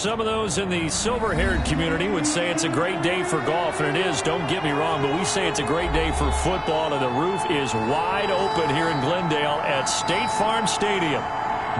Some of those in the silver-haired community would say it's a great day for golf, and it is, don't get me wrong, but we say it's a great day for football, and the roof is wide open here in Glendale at State Farm Stadium.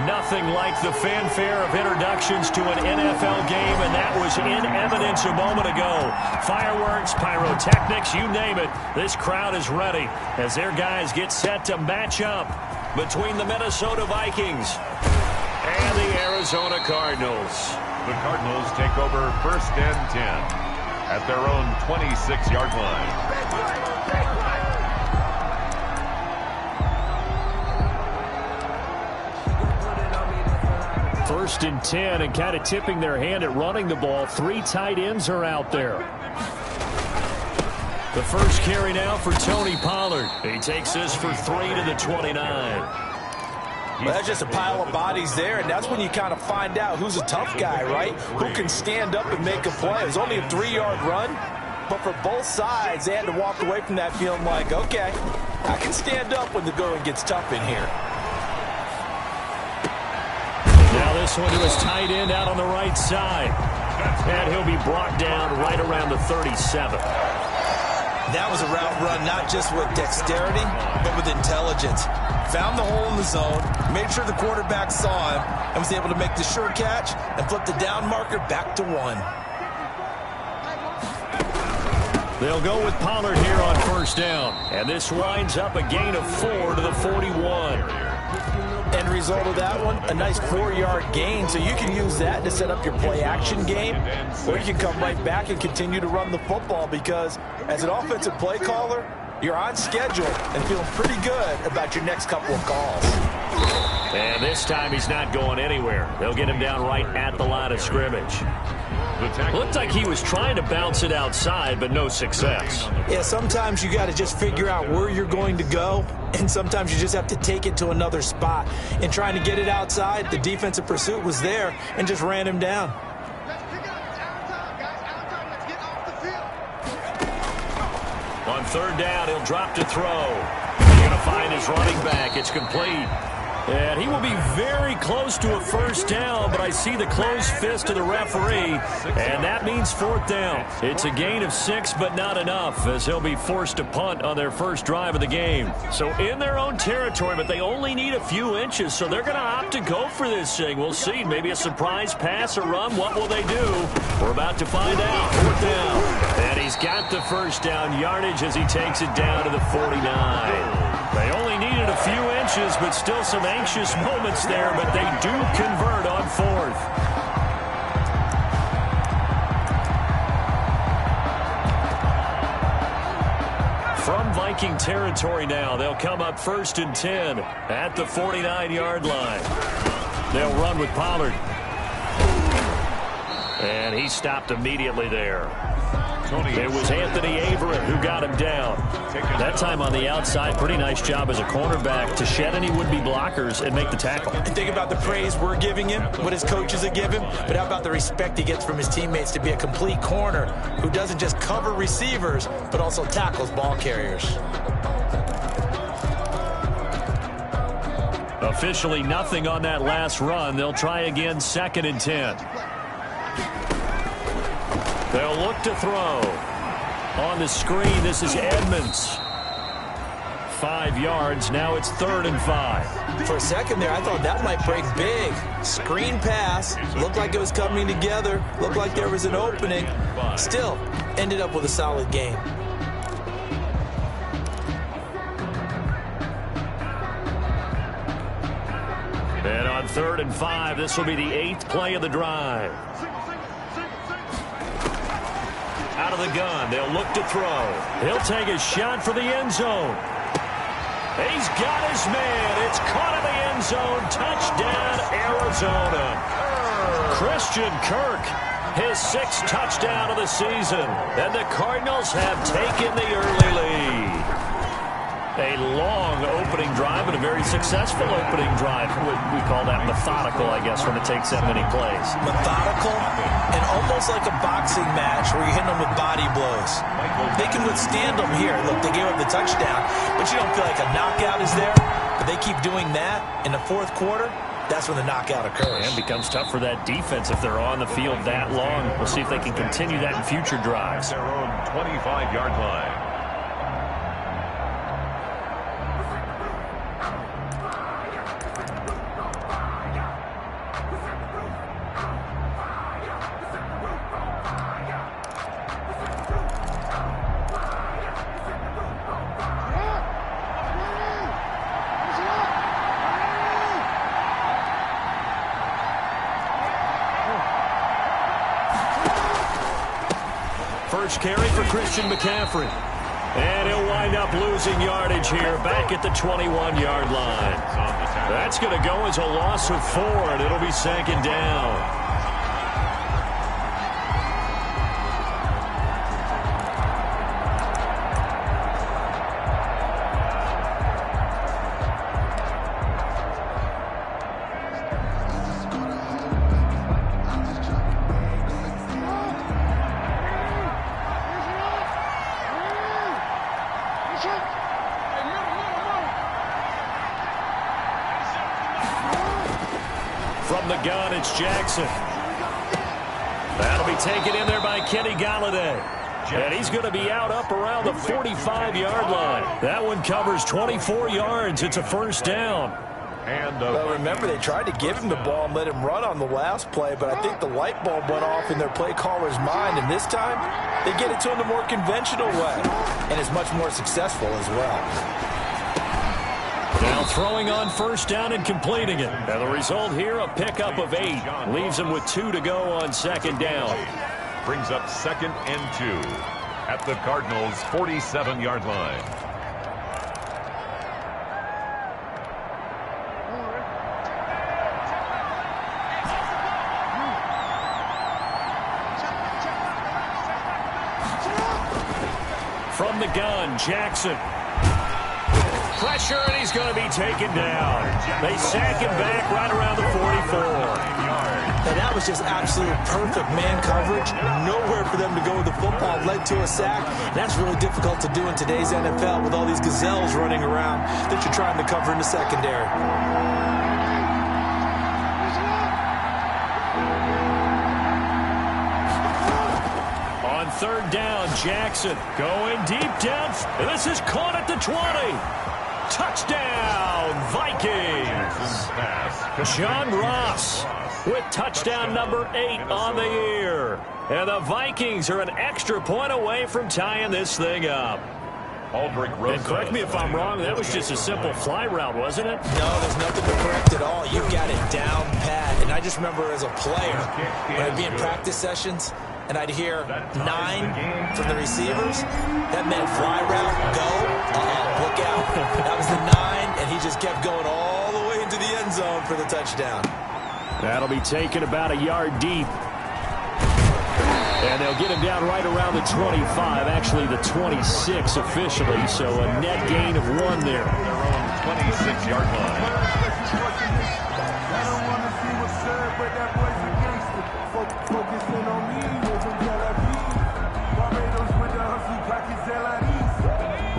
Nothing like the fanfare of introductions to an NFL game, and that was in evidence a moment ago. Fireworks, pyrotechnics, you name it. This crowd is ready as their guys get set to match up between the Minnesota Vikings and the Arizona Cardinals. The Cardinals take over 1st and 10 at their own 26-yard line. 1st and 10, and kind of tipping their hand at running the ball. 3 tight ends are out there. The first carry now for Tony Pollard. He takes this for 3 to the 29. Well, that's just a pile of bodies there, and that's when you kind of find out who's a tough guy, right? Who can stand up and make a play. It was only a 3-yard run, but for both sides, they had to walk away from that feeling like, okay, I can stand up when the going gets tough in here. Now this one to his tight end out on the right side. And he'll be brought down right around the 37. That was a route run not just with dexterity, but with intelligence. Found the hole in the zone, made sure the quarterback saw him, and was able to make the sure catch and flip the down marker back to 1. They'll go with Pollard here on 1st down. And this winds up a gain of 4 to the 41. End result of that one, a nice 4-yard gain, so you can use that to set up your play-action game, or you can come right back and continue to run the football because as an offensive play caller, you're on schedule and feeling pretty good about your next couple of calls. And this time he's not going anywhere. They'll get him down right at the line of scrimmage. Looked like he was trying to bounce it outside, but no success. Yeah, sometimes you got to just figure out where you're going to go, and sometimes you just have to take it to another spot. In trying to get it outside, the defensive pursuit was there and just ran him down. On 3rd down, he'll drop to throw. He's going to find his running back. It's complete. And he will be very close to a 1st down, but I see the closed fist of the referee, and that means 4th down. It's a gain of 6, but not enough, as he'll be forced to punt on their first drive of the game. So in their own territory, but they only need a few inches, so they're going to opt to go for this thing. We'll see. Maybe a surprise pass or run. What will they do? We're about to find out. 4th down. And he's got the 1st down yardage as he takes it down to the 49. They only needed a few inches, but still some anxious moments there, but they do convert on 4th. From Viking territory now, they'll come up 1st and 10 at the 49-yard line. They'll run with Pollard. And he stopped immediately there. It was Anthony Averett who got him down. That time on the outside, pretty nice job as a cornerback to shed any would-be blockers and make the tackle. And think about the praise we're giving him, what his coaches have given him, but how about the respect he gets from his teammates to be a complete corner who doesn't just cover receivers, but also tackles ball carriers. Officially nothing on that last run. They'll try again 2nd and 10. They'll look to throw. On the screen, this is Edmonds. 5 yards. Now it's 3rd and 5. For a second there, I thought that might break big. Screen pass. Looked like it was coming together. Looked like there was an opening. Still, ended up with a solid game. And on 3rd and 5, this will be the 8th play of the drive. Out of the gun, they'll look to throw. He'll take a shot for the end zone. He's got his man. It's caught in the end zone. Touchdown, Arizona. Christian Kirk, his 6th touchdown of the season. And the Cardinals have taken the early lead. A long opening drive and a very successful opening drive. We call that methodical, I guess, when it takes that many plays. Methodical and almost like a boxing match where you're hitting them with body blows. They can withstand them here. Look, they gave up the touchdown, but you don't feel like a knockout is there. But they keep doing that in the 4th quarter. that's when the knockout occurs. And becomes tough for that defense if they're on the field that long. We'll see if they can continue that in future drives. Their own 25-yard line. First carry for Christian McCaffrey. And he'll wind up losing yardage here back at the 21-yard line. That's going to go as a loss of 4, and it'll be second down. From the gun, it's Jackson. That'll be taken in there by Kenny Galladay. And he's going to be out up around the 45-yard line. That one covers 24 yards. It's a first down. Well, remember, they tried to give him the ball and let him run on the last play, but I think the light bulb went off in their play caller's mind, and this time they get it to him the more conventional way, and it's much more successful as well. Now throwing on first down and completing it. And the result here, a pickup of 8. Leaves him with 2 to go on second down. Brings up 2nd and 2 at the Cardinals' 47-yard line. From the gun, Jackson. Pressure, and he's going to be taken down. They sack him back right around the 44. And that was just absolute perfect man coverage. Nowhere for them to go with the football. Led to a sack. That's really difficult to do in today's NFL with all these gazelles running around that you're trying to cover in the secondary. On third down, Jackson going deep down. And this is caught at the 20. Touchdown, Vikings. John Ross with touchdown number 8 on the year. And the Vikings are an extra point away from tying this thing up. And correct me if I'm wrong, that was just a simple fly route, wasn't it? No, there's nothing to correct at all. You've got it down pat. And I just remember as a player, when I'd be in practice sessions, and I'd hear 9 from the receivers, that meant fly route, go, look out. That was the 9, and he just kept going all the way into the end zone for the touchdown. That'll be taken about a yard deep. And they'll get him down right around the 25, actually the 26 officially, so a net gain of 1 there. Their own 26-yard line.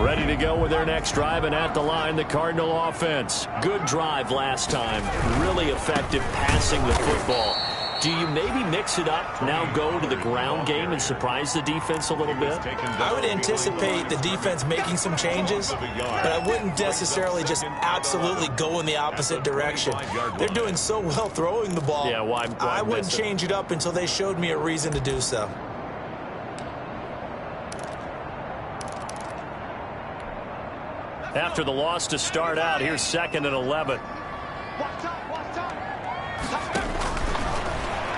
Ready to go with their next drive, and at the line, the Cardinal offense. Good drive last time. Really effective passing the football. Do you maybe mix it up, now go to the ground game and surprise the defense a little bit? I would anticipate the defense making some changes, but I wouldn't necessarily just absolutely go in the opposite direction. They're doing so well throwing the ball. Yeah, why I wouldn't change it up until they showed me a reason to do so. After the loss to start out, here's 2nd and 11.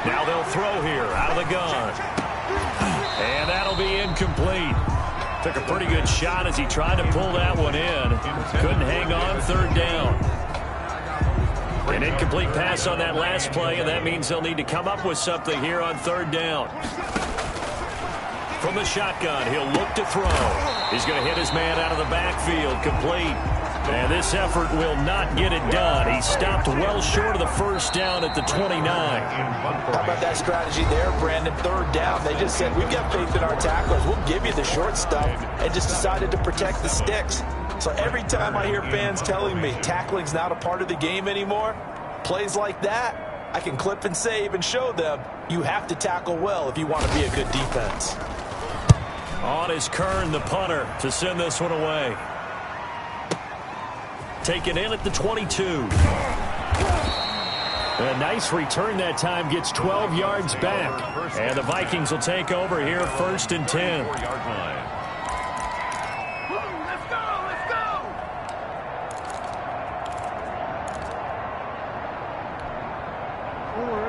Now they'll throw here out of the gun. And that'll be incomplete. Took a pretty good shot as he tried to pull that one in. Couldn't hang on, 3rd down. An incomplete pass on that last play, and that means they'll need to come up with something here on 3rd down. From the shotgun, he'll look to throw. He's going to hit his man out of the backfield, complete. And this effort will not get it done. He stopped well short of the first down at the 29. How about that strategy there, Brandon? 3rd down. They just said, we've got faith in our tacklers. We'll give you the short stuff, and just decided to protect the sticks. So every time I hear fans telling me tackling's not a part of the game anymore, plays like that, I can clip and save and show them you have to tackle well if you want to be a good defense. On is Kern, the punter, to send this one away. Taken in at the 22. A nice return that time, gets 12 yards back. And the Vikings will take over here, 1st and 10.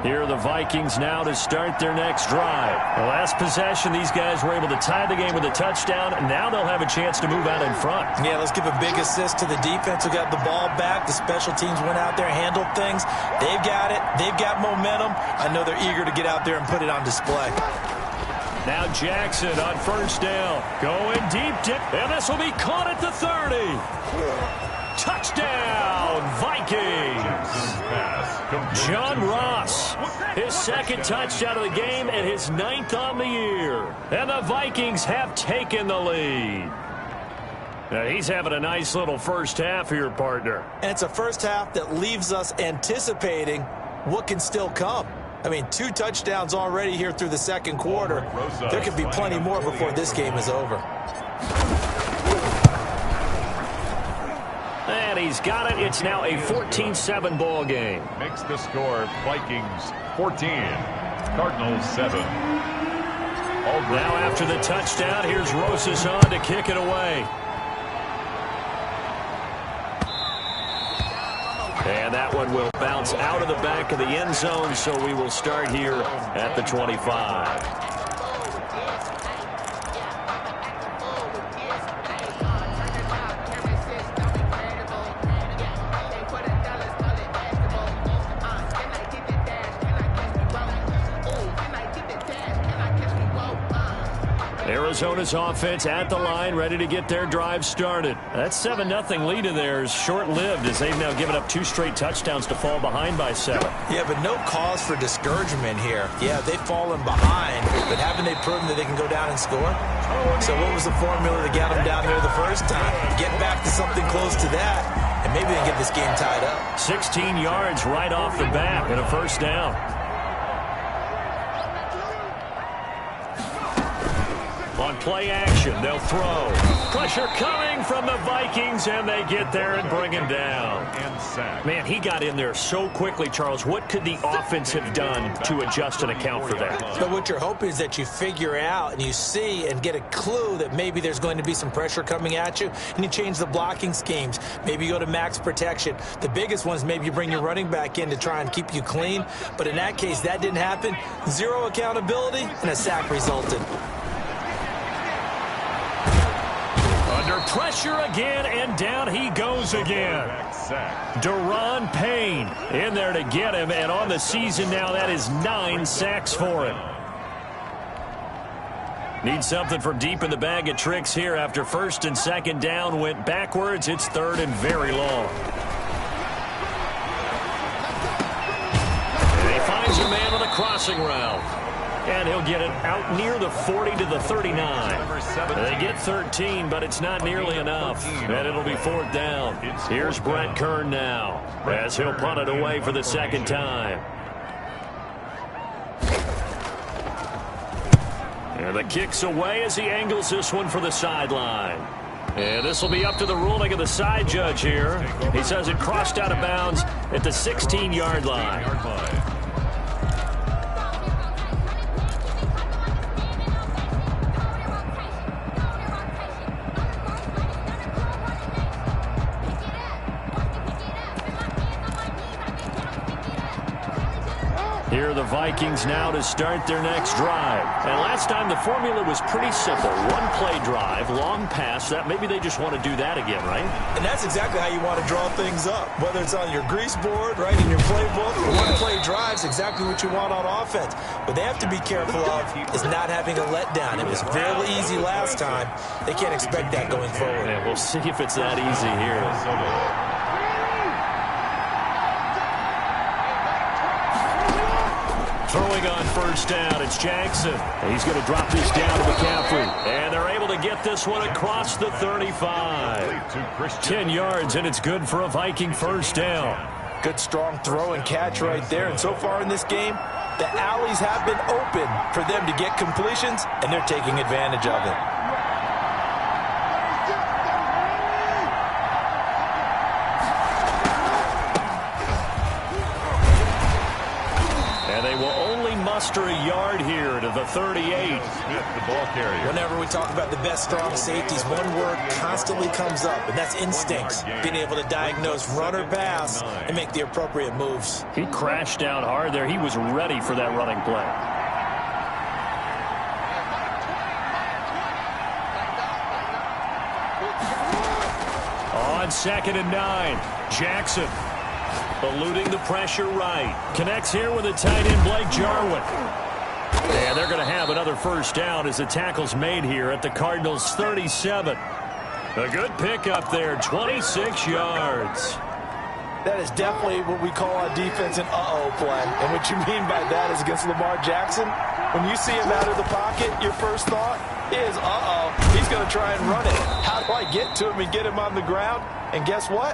Here are the Vikings now to start their next drive. The last possession, these guys were able to tie the game with a touchdown, and now they'll have a chance to move out in front. Yeah, let's give a big assist to the defense who got the ball back. The special teams went out there, handled things. They've got it. They've got momentum. I know they're eager to get out there and put it on display. Now Jackson on 1st down. Going deep, and this will be caught at the 30. Touchdown, Vikings. John Ross, his 2nd touchdown of the game and his 9th on the year. And the Vikings have taken the lead. Now he's having a nice little first half here, partner. And it's a first half that leaves us anticipating what can still come. I mean, 2 touchdowns already here through the 2nd quarter. There could be plenty more before this game is over. And he's got it. It's now a 14-7 ball game. Makes the score Vikings 14, Cardinals 7. Now after the touchdown, here's Rosas on to kick it away. And that one will bounce out of the back of the end zone, so we will start here at the 25. Arizona's offense at the line, ready to get their drive started. That 7-0 lead of theirs short-lived as they've now given up 2 straight touchdowns to fall behind by 7. Yeah, but no cause for discouragement here. Yeah, they've fallen behind, but haven't they proven that they can go down and score? So what was the formula that got them down there the first time? Get back to something close to that, and maybe they can get this game tied up. 16 yards right off the bat and a 1st down. On play action, they'll throw. Pressure coming from the Vikings, and they get there and bring him down. Man, he got in there so quickly, Charles. What could the offense have done to adjust and account for that? But what you're hoping is that you figure out and you see and get a clue that maybe there's going to be some pressure coming at you, and you change the blocking schemes. Maybe you go to max protection. The biggest one is maybe you bring your running back in to try and keep you clean. But in that case, that didn't happen. 0 accountability, and a sack resulted. Under pressure again, and down he goes again. Deron Payne in there to get him, and on the season now, that is 9 sacks for him. Need something from deep in the bag of tricks here after 1st and 2nd down went backwards. It's 3rd and very long. And he finds a man on a crossing route. And he'll get it out near the 40 to the 39. They get 13, but it's not nearly enough. And it'll be 4th down. Here's Brett Kern now, as he'll punt it away for the 2nd time. And the kick's away as he angles this one for the sideline. And this will be up to the ruling of the side judge here. He says it crossed out of bounds at the 16-yard line. Here are the Vikings now to start their next drive. And last time the formula was pretty simple. 1-play drive, long pass. That maybe they just want to do that again, right? And that's exactly how you want to draw things up. Whether it's on your grease board, right, in your playbook, 1-play drive is exactly what you want on offense. What they have to be careful of is not having a letdown. It was very easy last time. They can't expect that going forward. Yeah, we'll see if it's that easy here. Throwing on 1st down, it's Jackson. He's going to drop this down to McCaffrey. And they're able to get this one across the 35. 10 yards, and it's good for a Viking 1st down. Good, strong throw and catch right there. And so far in this game, the alleys have been open for them to get completions, and they're taking advantage of it. And they will only muster a yard here to the 38. Smith, the ball carrier. Whenever we talk about the best strong safeties, one word constantly comes up, and that's instincts. Being able to diagnose run or pass and make the appropriate moves. He crashed down hard there. He was ready for that running play. On 2nd and 9, Jackson eluding the pressure right. Connects here with a tight end, Blake Jarwin. And they're going to have another first down as the tackle's made here at the Cardinals' 37. A good pickup there, 26 yards. That is definitely what we call on defense an uh-oh play. And what you mean by that is against Lamar Jackson, when you see him out of the pocket, your first thought is, uh-oh, he's going to try and run it. How do I get to him and get him on the ground? And guess what?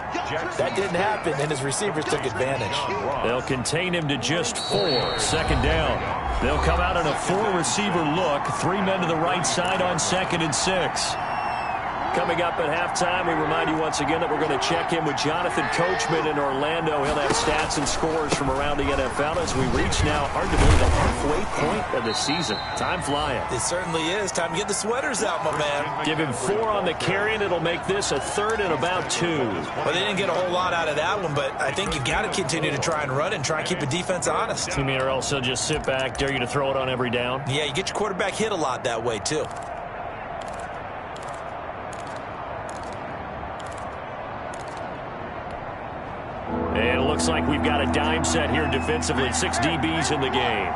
That didn't happen, and his receivers took advantage. They'll contain him to just 4. 2nd down. They'll come out in a 4-receiver look. 3 men to the right side on 2nd and 6. Coming up at halftime, we remind you once again that we're going to check in with Jonathan Coachman in Orlando. He'll have stats and scores from around the NFL as we reach now, hard to believe, the halfway point of the season. Time flying. It certainly is. Time to get the sweaters out, my man. Give him 4 on the carry, and it'll make this a 3rd and about 2. Well, they didn't get a whole lot out of that one, but I think you got to continue to try and run and try and keep the defense honest. You mean or else they'll just sit back, dare you to throw it on every down? Yeah, you get your quarterback hit a lot that way, too. And it looks like we've got a dime set here defensively. 6 DBs in the game.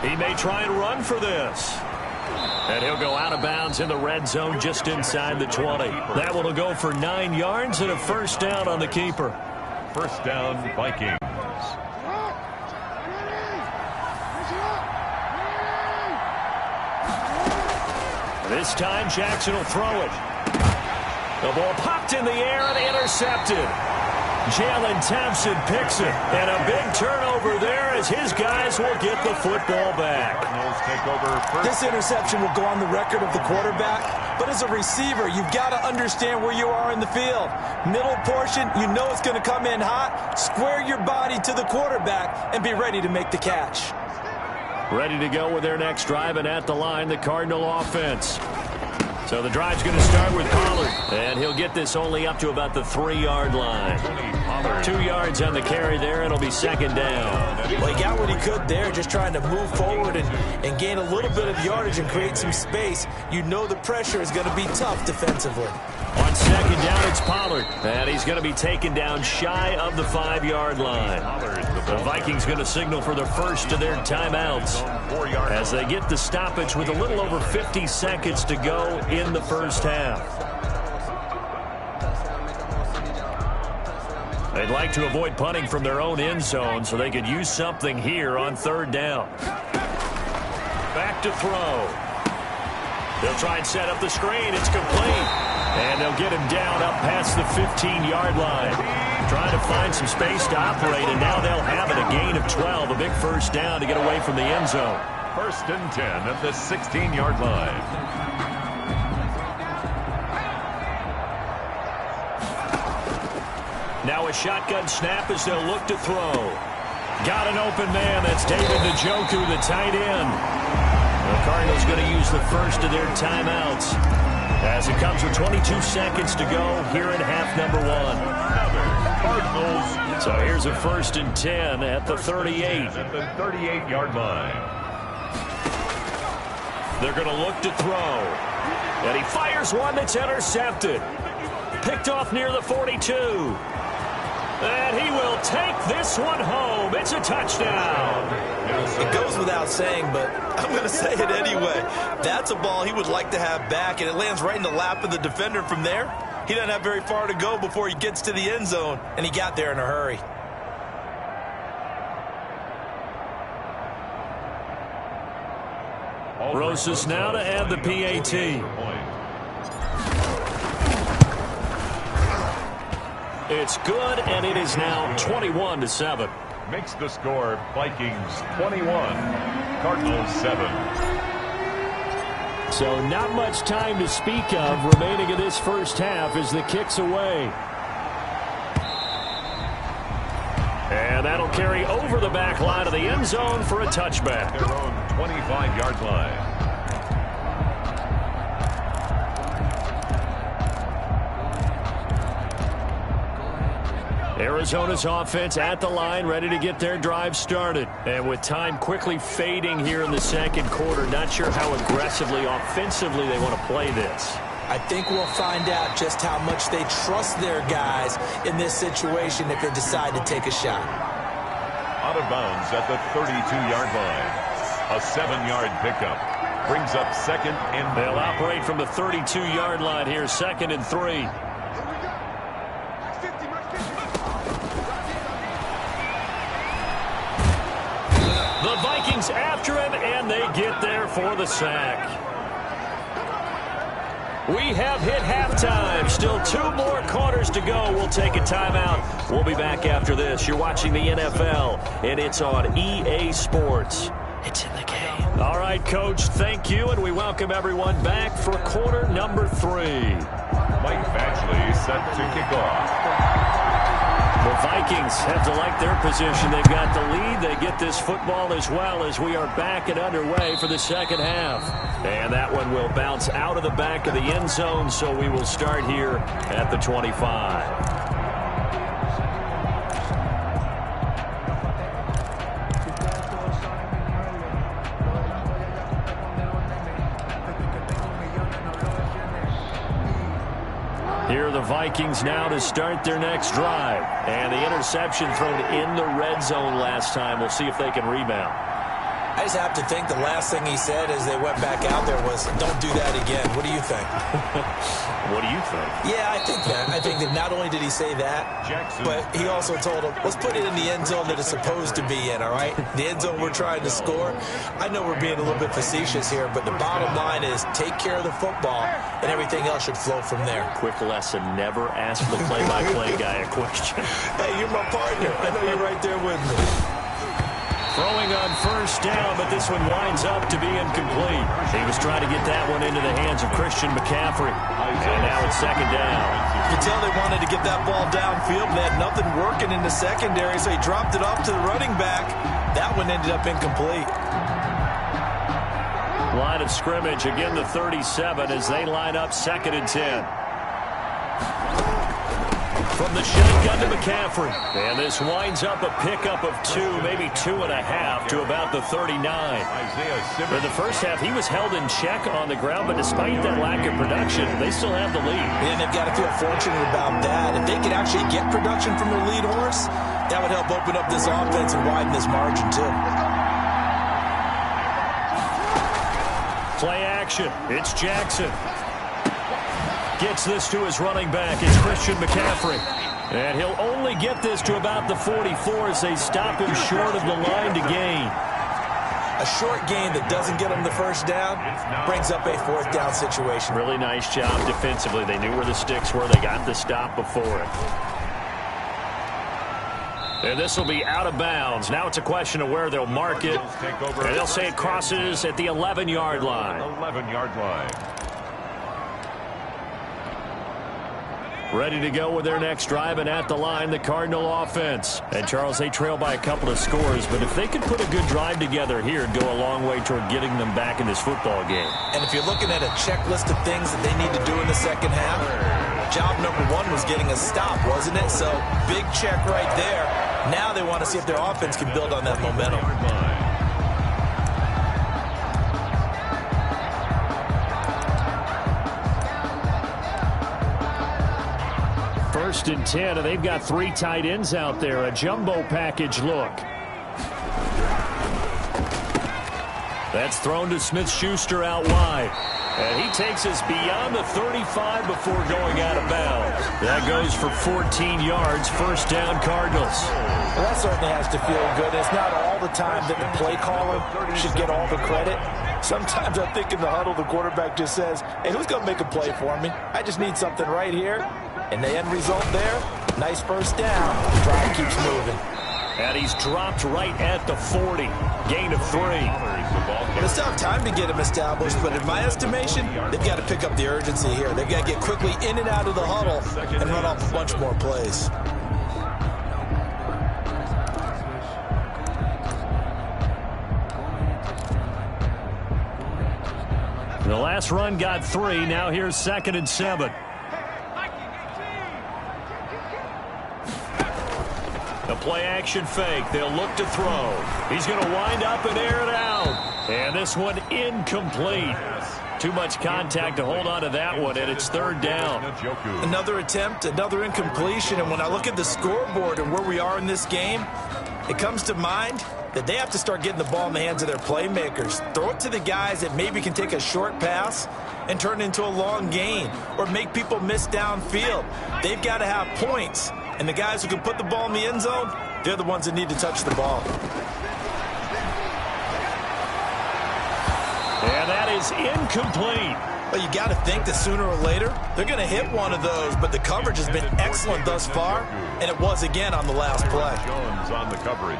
He may try and run for this. And he'll go out of bounds in the red zone just inside the 20. That one will go for 9 yards and a first down on the keeper. First down, Vikings. This time, Jackson will throw it. The ball popped in the air and intercepted. Jalen Thompson picks it. And a big turnover there as his guys will get the football back. Take over first. This interception will go on the record of the quarterback, but as a receiver, you've got to understand where you are in the field. Middle portion, you know it's going to come in hot. Square your body to the quarterback and be ready to make the catch. Ready to go with their next drive, and at the line, the Cardinal offense. So the drive's going to start with Pollard, and he'll get this only up to about the 3-yard line. 2 yards on the carry there, and it'll be 2nd down. Well, he got what he could there, just trying to move forward and gain a little bit of yardage and create some space. You know the pressure is going to be tough defensively. On 2nd down, it's Pollard, and he's going to be taken down shy of the 5-yard line. The Vikings going to signal for the first of their timeouts as they get the stoppage with a little over 50 seconds to go in the first half. They'd like to avoid punting from their own end zone so they could use something here on 3rd down. Back to throw. They'll try and set up the screen. It's complete. And they'll get him down up past the 15-yard line. Trying to find some space to operate, and now they'll have it. A gain of 12, a big first down to get away from the end zone. 1st and 10 at the 16-yard line. Now a shotgun snap as they'll look to throw. Got an open man. That's David Njoku, the tight end. The Cardinals going to use the first of their timeouts as it comes with 22 seconds to go here in half number 1. Cardinals. So here's a 1st and 10 at the 38. At the 38-yard line. They're going to look to throw. And he fires one that's intercepted. Picked off near the 42. And he will take this one home. It's a touchdown. It goes without saying, but I'm going to say it anyway. That's a ball he would like to have back, and it lands right in the lap of the defender from there. He doesn't have very far to go before he gets to the end zone, and he got there in a hurry. Rosas now to add the PAT. It's good, and it is now 21-7. Makes the score Vikings 21, Cardinals 7. So not much time to speak of remaining in this first half as the kick's away. And that'll carry over the back line of the end zone for a touchback. Their own 25-yard line. Arizona's offense at the line, ready to get their drive started. And with time quickly fading here in the second quarter, not sure how aggressively, offensively they want to play this. I think we'll find out just how much they trust their guys in this situation if they decide to take a shot. Out of bounds at the 32-yard line. A 7-yard pickup. Brings up second and they'll operate from the 32-yard line here, 2nd and 3. The Vikings after him, and they get there for the sack. We have hit halftime. Still 2 more quarters to go. We'll take a timeout. We'll be back after this. You're watching the NFL, and it's on EA Sports. It's in the game. All right, Coach, thank you, and we welcome everyone back for quarter number 3. Mike Badgley set to kick off. The Vikings have to like their position. They've got the lead. They get this football as well as we are back and underway for the second half. And that one will bounce out of the back of the end zone, so we will start here at the 25. Here are the Vikings now to start their next drive. And the interception thrown in the red zone last time. We'll see if they can rebound. I just have to think the last thing he said as they went back out there was, don't do that again. What do you think? What do you think? Yeah, I think that. I think that not only did he say that, but he also told him, let's put it in the end zone that it's supposed to be in, all right? The end zone we're trying to score. I know we're being a little bit facetious here, but the bottom line is take care of the football, and everything else should flow from there. Quick lesson, never ask the play-by-play guy a question. Hey, you're my partner. I know you're right there with me. Throwing on first down, but this one winds up to be incomplete. He was trying to get that one into the hands of Christian McCaffrey. And now it's second down. You can tell they wanted to get that ball downfield. They had nothing working in the secondary, so he dropped it off to the running back. That one ended up incomplete. Line of scrimmage, again the 37 as they line up 2nd and 10. From the shotgun to McCaffrey. And this winds up a pickup of 2, maybe 2.5 to about the 39. In the first half, he was held in check on the ground, but despite that lack of production, they still have the lead. And they've got to feel fortunate about that. If they could actually get production from their lead horse, that would help open up this offense and widen this margin, too. Play action. It's Jackson. Gets this to his running back. It's Christian McCaffrey. And he'll only get this to about the 44 as they stop him short of the line to gain. A short gain that doesn't get him the first down brings up a 4th down situation. Really nice job defensively. They knew where the sticks were. They got the stop before it. And this will be out of bounds. Now it's a question of where they'll mark it. And they'll say it crosses at the 11-yard line. 11-yard line. Ready to go with their next drive, and at the line, the Cardinal offense. And, Charles, they trail by a couple of scores, but if they could put a good drive together here, it'd go a long way toward getting them back in this football game. And if you're looking at a checklist of things that they need to do in the second half, job number 1 was getting a stop, wasn't it? So, big check right there. Now they want to see if their offense can build on that momentum. First and 10, and they've got 3 tight ends out there. A jumbo package look. That's thrown to Smith-Schuster out wide. And he takes us beyond the 35 before going out of bounds. That goes for 14 yards. First down, Cardinals. Well, that certainly has to feel good. It's not all the time that the play caller should get all the credit. Sometimes I think in the huddle, the quarterback just says, hey, who's going to make a play for me? I just need something right here. And the end result there, Nice first down. Drive keeps moving. And he's dropped right at the 40. Gain of 3. Well, it's not time to get him established, but in my estimation, they've got to pick up the urgency here. They've got to get quickly in and out of the huddle and run off a bunch more plays. The last run got 3. Now here's 2nd and 7. The play action fake. They'll look to throw. He's going to wind up and air it out. And this one incomplete. Too much contact to hold on to that one, and it's 3rd down. Another attempt, another incompletion. And when I look at the scoreboard and where we are in this game, it comes to mind that they have to start getting the ball in the hands of their playmakers. Throw it to the guys that maybe can take a short pass and turn it into a long gain or make people miss downfield. They've got to have points. And the guys who can put the ball in the end zone, they're the ones that need to touch the ball. And that is incomplete. Well, you got to think that sooner or later, they're going to hit one of those. But the coverage has been excellent thus far, and it was again on the last play. Jones on the coverage.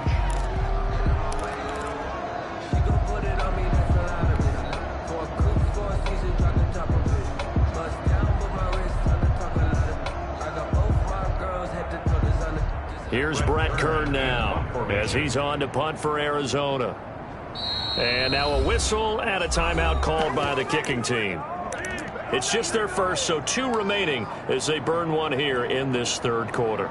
Here's Brett Kern now as he's on to punt for Arizona. And now a whistle and a timeout called by the kicking team. It's just their first, so 2 remaining as they burn one here in this 3rd quarter.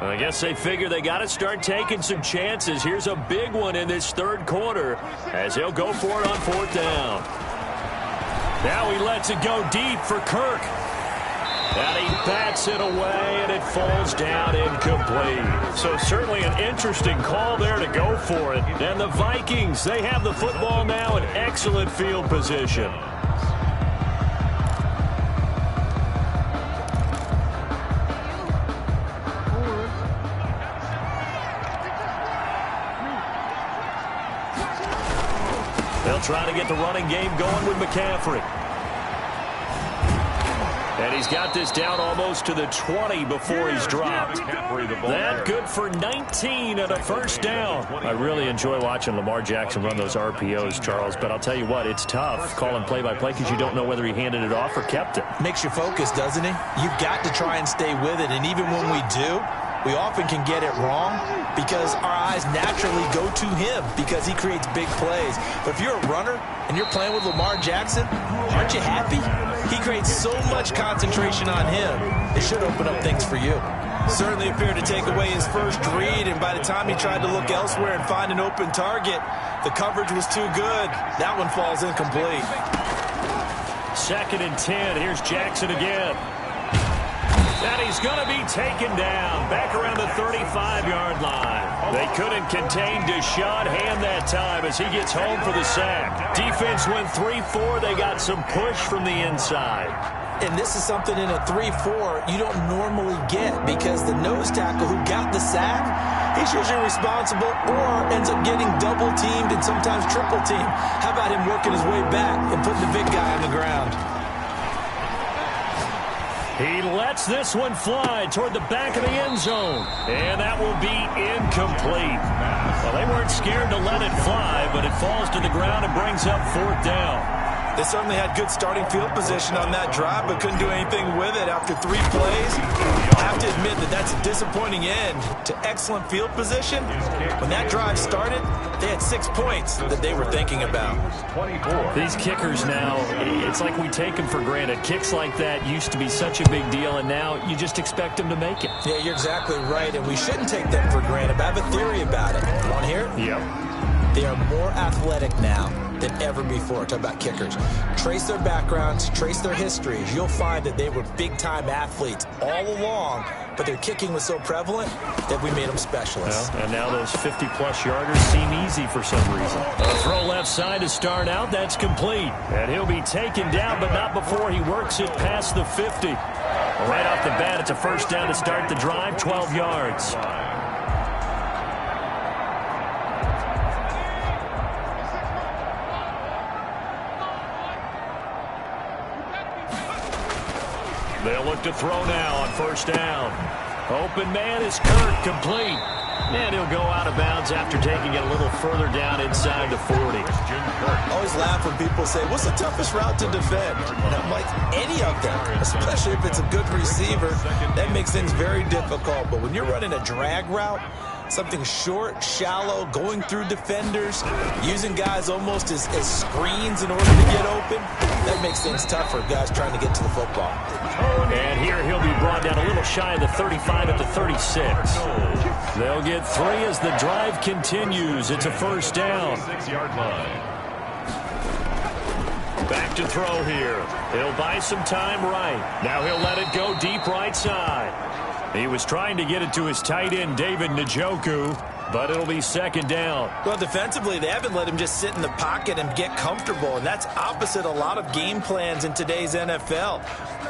I guess they figure they got to start taking some chances. Here's a big one in this 3rd quarter as they'll go for it on 4th down. Now he lets it go deep for Kirk. And he bats it away, and it falls down incomplete. So certainly an interesting call there to go for it. And the Vikings, they have the football now in excellent field position. They'll try to get the running game going with McCaffrey. And he's got this down almost to the 20 before he's dropped. That good for 19 and a 1st down. I really enjoy watching Lamar Jackson run those RPOs, Charles, but I'll tell you what, it's tough calling play-by-play because you don't know whether he handed it off or kept it. Makes you focus, doesn't it? You've got to try and stay with it, and even when we do, we often can get it wrong because our eyes naturally go to him because he creates big plays. But if you're a runner and you're playing with Lamar Jackson, aren't you happy? He creates so much concentration on him. It should open up things for you. Certainly appeared to take away his first read, and by the time he tried to look elsewhere and find an open target, the coverage was too good. That one falls incomplete. 2nd and 10. Here's Jackson again. And he's going to be taken down back around the 35-yard line. They couldn't contain Deshaun Hand that time as he gets home for the sack. Defense went 3-4. They got some push from the inside. And this is something in a 3-4 you don't normally get because the nose tackle who got the sack, he's usually responsible or ends up getting double-teamed and sometimes triple-teamed. How about him working his way back and putting the big guy on the ground? He lets this one fly toward the back of the end zone. And that will be incomplete. Well, they weren't scared to let it fly, but it falls to the ground and brings up 4th down. They certainly had good starting field position on that drive, but couldn't do anything with it after 3 plays. I have to admit that that's a disappointing end to excellent field position. When that drive started, they had 6 points that they were thinking about. These kickers now, it's like we take them for granted. Kicks like that used to be such a big deal, and now you just expect them to make it. Yeah, you're exactly right, and we shouldn't take them for granted. But I have a theory about it. Want to hear it? Yep. They are more athletic now than ever before. Talk about kickers. Trace their backgrounds, trace their histories. You'll find that they were big-time athletes all along, but their kicking was so prevalent that we made them specialists. Well, and now those 50-plus yarders seem easy for some reason. A throw left side to start out. That's complete. And he'll be taken down, but not before he works it past the 50. Right off the bat, it's a 1st down to start the drive, 12 yards. They'll look to throw now on first down. Open man is Kirk, complete. And he'll go out of bounds after taking it a little further down inside the 40. I always laugh when people say, what's the toughest route to defend? And I'm like, any of them, especially if it's a good receiver. That makes things very difficult. But when you're running a drag route, something short, shallow, going through defenders, using guys almost as screens in order to get open, that makes things tough for guys trying to get to the football. And here he'll be brought down a little shy of the 35 at the 36. They'll get 3 as the drive continues. It's a first down. 6-yard line. Back to throw here. He'll buy some time right. Now he'll let it go deep right side. He was trying to get it to his tight end, David Njoku, but it'll be second down. Well, defensively, they haven't let him just sit in the pocket and get comfortable, and that's opposite a lot of game plans in today's NFL.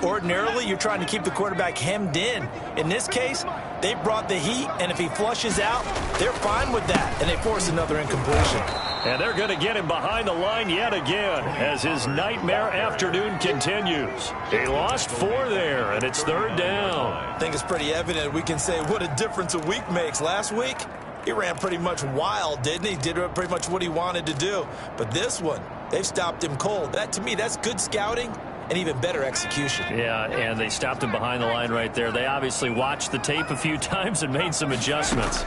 Ordinarily, you're trying to keep the quarterback hemmed in. In this case, they brought the heat, and if he flushes out, they're fine with that, and they force another incompletion. And they're going to get him behind the line yet again as his nightmare afternoon continues. He lost 4 there, and it's third down. I think it's pretty evident we can say what a difference a week makes. Last week, he ran pretty much wild, didn't he? Did pretty much what he wanted to do. But this one, they've stopped him cold. That, to me, that's good scouting and even better execution. Yeah, and they stopped him behind the line right there. They obviously watched the tape a few times and made some adjustments.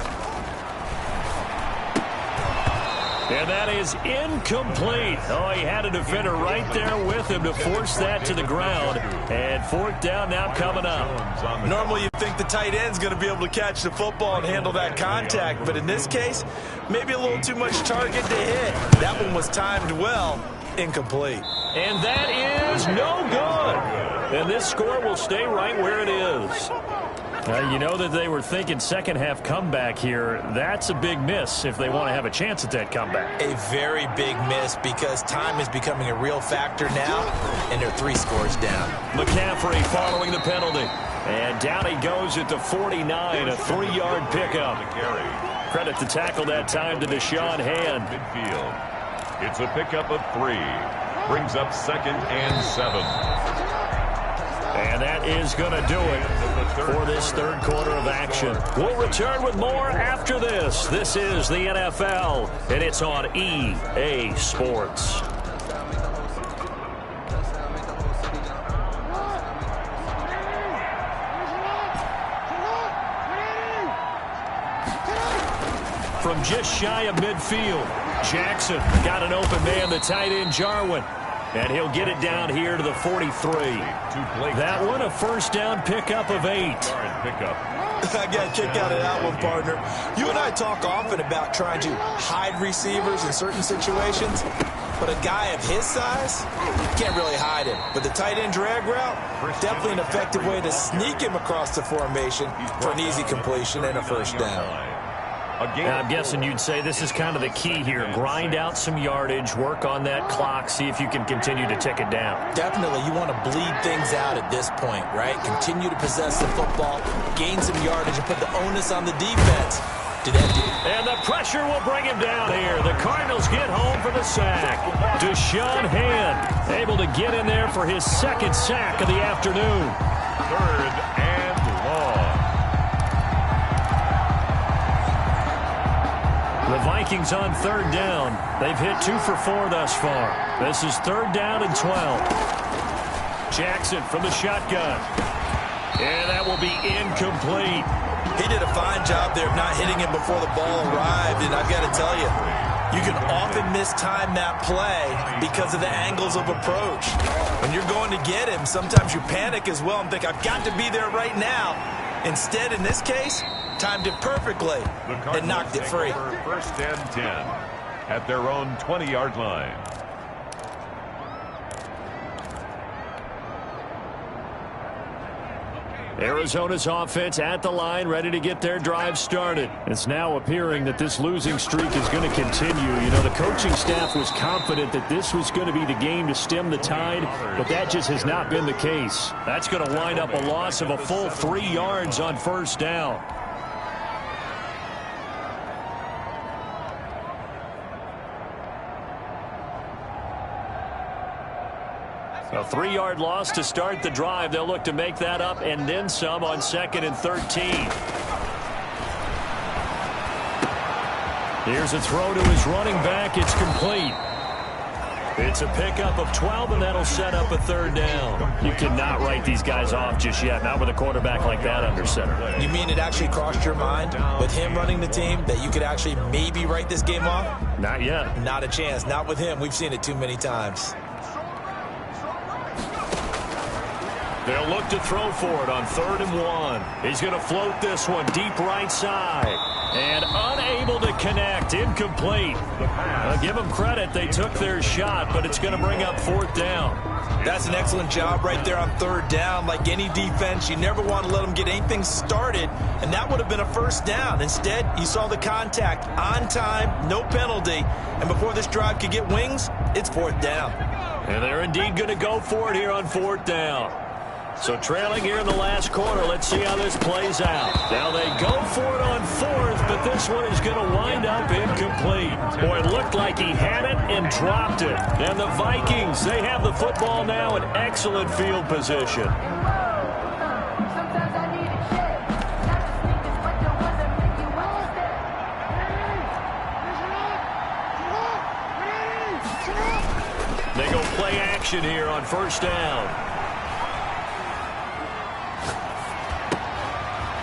And that is incomplete. Oh, he had a defender right there with him to force that to the ground. And fourth down now coming up. Normally you think the tight end's going to be able to catch the football and handle that contact. But in this case, maybe a little too much target to hit. That one was timed well. Incomplete. And that is no good. And this score will stay right where it is. You know that they were thinking second half comeback here. That's a big miss if they want to have a chance at that comeback. A very big miss because time is becoming a real factor now, and they're 3 scores down. McCaffrey following the penalty. And down he goes at the 49, a 3-yard pickup. Credit the tackle that time to Deshaun Hand. Midfield. It's a pickup of 3. Brings up second and 7. And that is going to do it for this third quarter of action. We'll return with more after this. This is the NFL, and it's on EA Sports. From just shy of midfield, Jackson got an open man, the tight end Jarwin. And he'll get it down here to the 43. That one a first down pickup of 8. I got a kick out of that one, partner. You and I talk often about trying to hide receivers in certain situations. But a guy of his size, you can't really hide him. But the tight end drag route, definitely an effective way to sneak him across the formation for an easy completion and a first down. I'm guessing you'd say this is kind of the key here. Grind out some yardage, work on that clock, see if you can continue to tick it down. Definitely, you want to bleed things out at this point, right? Continue to possess the football, gain some yardage, and put the onus on the defense. And the pressure will bring him down here. The Cardinals get home for the sack. Deshaun Hand able to get in there for his second sack of the afternoon. Third and long. The Vikings on third down. They've hit 2 for 4 thus far. This is third down and 12. Jackson from the shotgun. And that will be incomplete. He did a fine job there of not hitting him before the ball arrived. And I've got to tell you, you can often mistime that play because of the angles of approach. When you're going to get him, sometimes you panic as well and think, I've got to be there right now. Instead, in this case, timed it perfectly and knocked it free. First and 10 at their own 20-yard line. Arizona's offense at the line, ready to get their drive started. It's now appearing that this losing streak is going to continue. You know, the coaching staff was confident that this was going to be the game to stem the tide, but that just has not been the case. That's going to wind up a loss of a full 3 yards on first down. A 3-yard loss to start the drive. They'll look to make that up and then some on 2nd and 13. Here's a throw to his running back. It's complete. It's a pickup of 12, and that'll set up a 3rd down. You cannot write these guys off just yet, not with a quarterback like that under center. You mean it actually crossed your mind with him running the team that you could actually maybe write this game off? Not yet. Not a chance. Not with him. We've seen it too many times. They'll look to throw for it on 3rd and 1. He's going to float this one deep right side. And unable to connect. Incomplete. I'll give them credit. They took their shot, but it's going to bring up 4th down. That's an excellent job right there on 3rd down. Like any defense, you never want to let them get anything started, and that would have been a 1st down. Instead, you saw the contact on time, no penalty, and before this drive could get wings, it's 4th down. And they're indeed going to go for it here on 4th down. So trailing here in the last quarter, let's see how this plays out. Now they go for it on 4th, but this one is going to wind up incomplete. Boy, it looked like he had it and dropped it. And the Vikings, they have the football now in excellent field position. They go play action here on 1st down.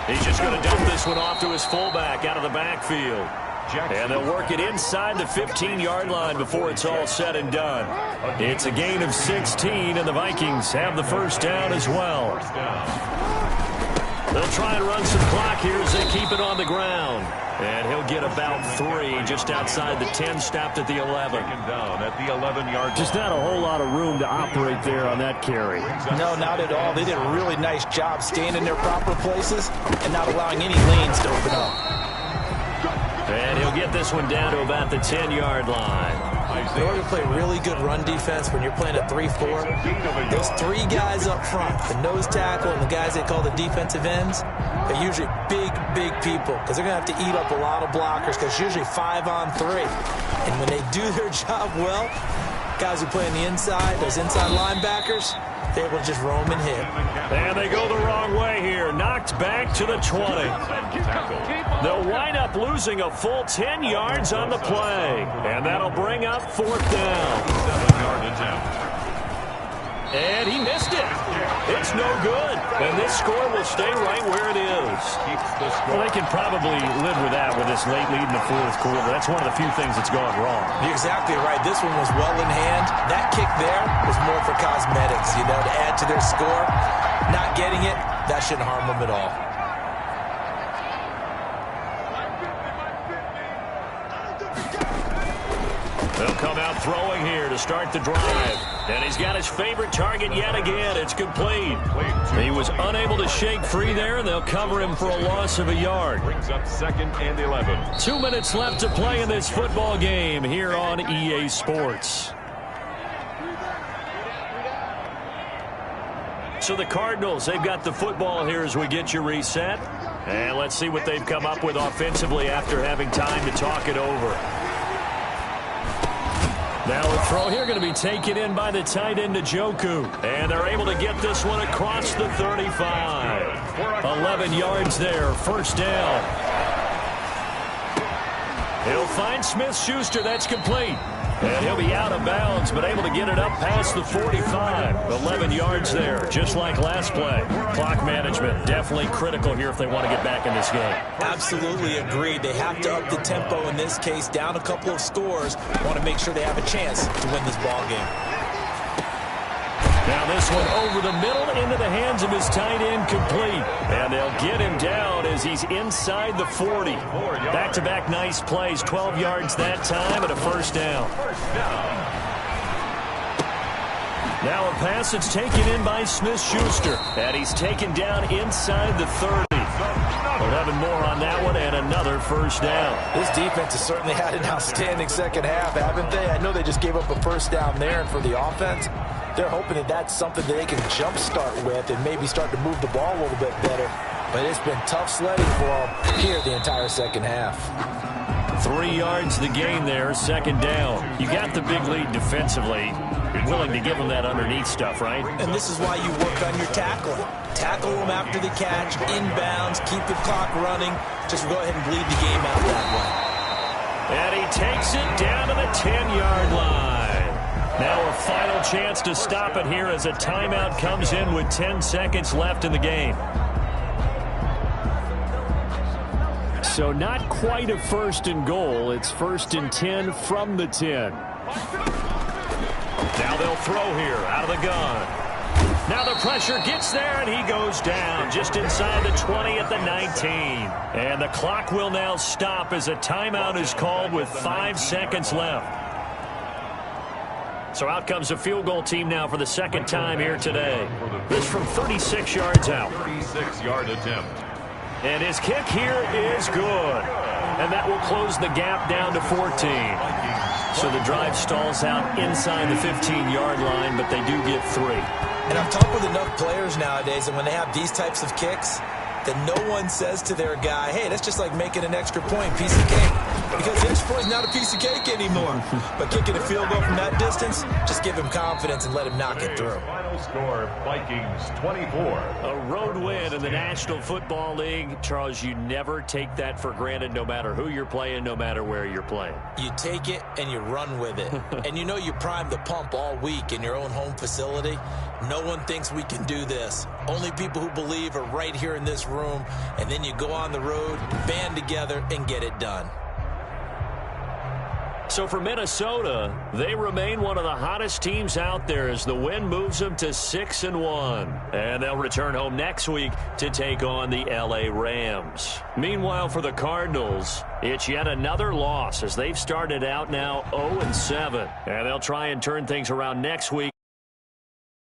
He's just going to dump this one off to his fullback out of the backfield. And they'll work it inside the 15-yard line before it's all said and done. It's a gain of 16, and the Vikings have the 1st down as well. They'll try and run some clock here as they keep it on the ground. And he'll get about 3 just outside the 10, stopped at the 11. Down at the 11-yard. Just not a whole lot of room to operate there on that carry. No, not at all. They did a really nice job staying in their proper places and not allowing any lanes to open up. And he'll get this one down to about the 10-yard line. In order to play really good run defense when you're playing a 3-4, those 3 guys up front, the nose tackle and the guys they call the defensive ends, are usually big people because they're going to have to eat up a lot of blockers because it's usually 5 on 3. And when they do their job well, guys who play on the inside, those inside linebackers, they're able to just roam and hit. And they go the wrong way here. Knocked back to the 20. They'll wind up losing a full 10 yards on the play. And that'll bring up 4th down. And he missed it. It's no good. And this score will stay right where it is. Well, they can probably live with that with this late lead in the 4th quarter. That's one of the few things that's gone wrong. You're exactly right. This one was well in hand. That kick there was more for cosmetics, to add to their score. Not getting it, that shouldn't harm them at all. They'll come out throwing here to start the drive. And he's got his favorite target yet again. It's complete. He was unable to shake free there, and they'll cover him for a loss of a yard. Brings up 2nd and 11. 2 minutes left to play in this football game here on EA Sports. So the Cardinals, they've got the football here as we get you reset. And let's see what they've come up with offensively after having time to talk it over. Now a throw here going to be taken in by the tight end Njoku. And they're able to get this one across the 35. 11 yards there, 1st down. He'll find Smith-Schuster. That's complete. And he'll be out of bounds, but able to get it up past the 45. 11 yards there, just like last play. Clock management, definitely critical here if they want to get back in this game. Absolutely agreed. They have to up the tempo in this case, down a couple of scores. Want to make sure they have a chance to win this ball game. Now this one over the middle into the hands of his tight end, complete. And they'll get him down as he's inside the 40. Back-to-back nice plays, 12 yards that time and a 1st down. Now a pass that's taken in by Smith-Schuster. And he's taken down inside the 30. We're having more on that one and another 1st down. This defense has certainly had an outstanding second half, haven't they? I know they just gave up a 1st down there, and for the offense, they're hoping that that's something that they can jumpstart with and maybe start to move the ball a little bit better. But it's been tough sledding for them here the entire second half. 3 yards the gain there, 2nd down. You got the big lead defensively. You're willing to give them that underneath stuff, right? And this is why you work on your tackling. Tackle them after the catch, inbounds, keep the clock running. Just go ahead and bleed the game out that way. And he takes it down to the 10-yard line. Now a final chance to stop it here as a timeout comes in with 10 seconds left in the game. So not quite a first and goal. It's first and 10 from the 10. Now they'll throw here out of the gun. Now the pressure gets there, and he goes down just inside the 20 at the 19. And the clock will now stop as a timeout is called with 5 seconds left. So out comes a field goal team now for the second time here today. This from 36 yards out. 36-yard attempt. And his kick here is good. And that will close the gap down to 14. So the drive stalls out inside the 15-yard line, but they do get 3. And I've talked with enough players nowadays, and when they have these types of kicks, that no one says to their guy, hey, that's just like making an extra point, piece of cake. Because the extra point is not a piece of cake anymore. But kicking a field goal from that distance, just give him confidence and let him knock it through. Final score, Vikings 24. A road win in the National Football League. Charles, you never take that for granted no matter who you're playing, no matter where you're playing. You take it and you run with it. And you know you primed the pump all week in your own home facility. No one thinks we can do this. Only people who believe are right here in this room. And then you go on the road, band together, and get it done. So for Minnesota, they remain one of the hottest teams out there as the win moves them to 6-1. And they'll return home next week to take on the LA Rams. Meanwhile, for the Cardinals, it's yet another loss as they've started out now 0-7. And they'll try and turn things around next week.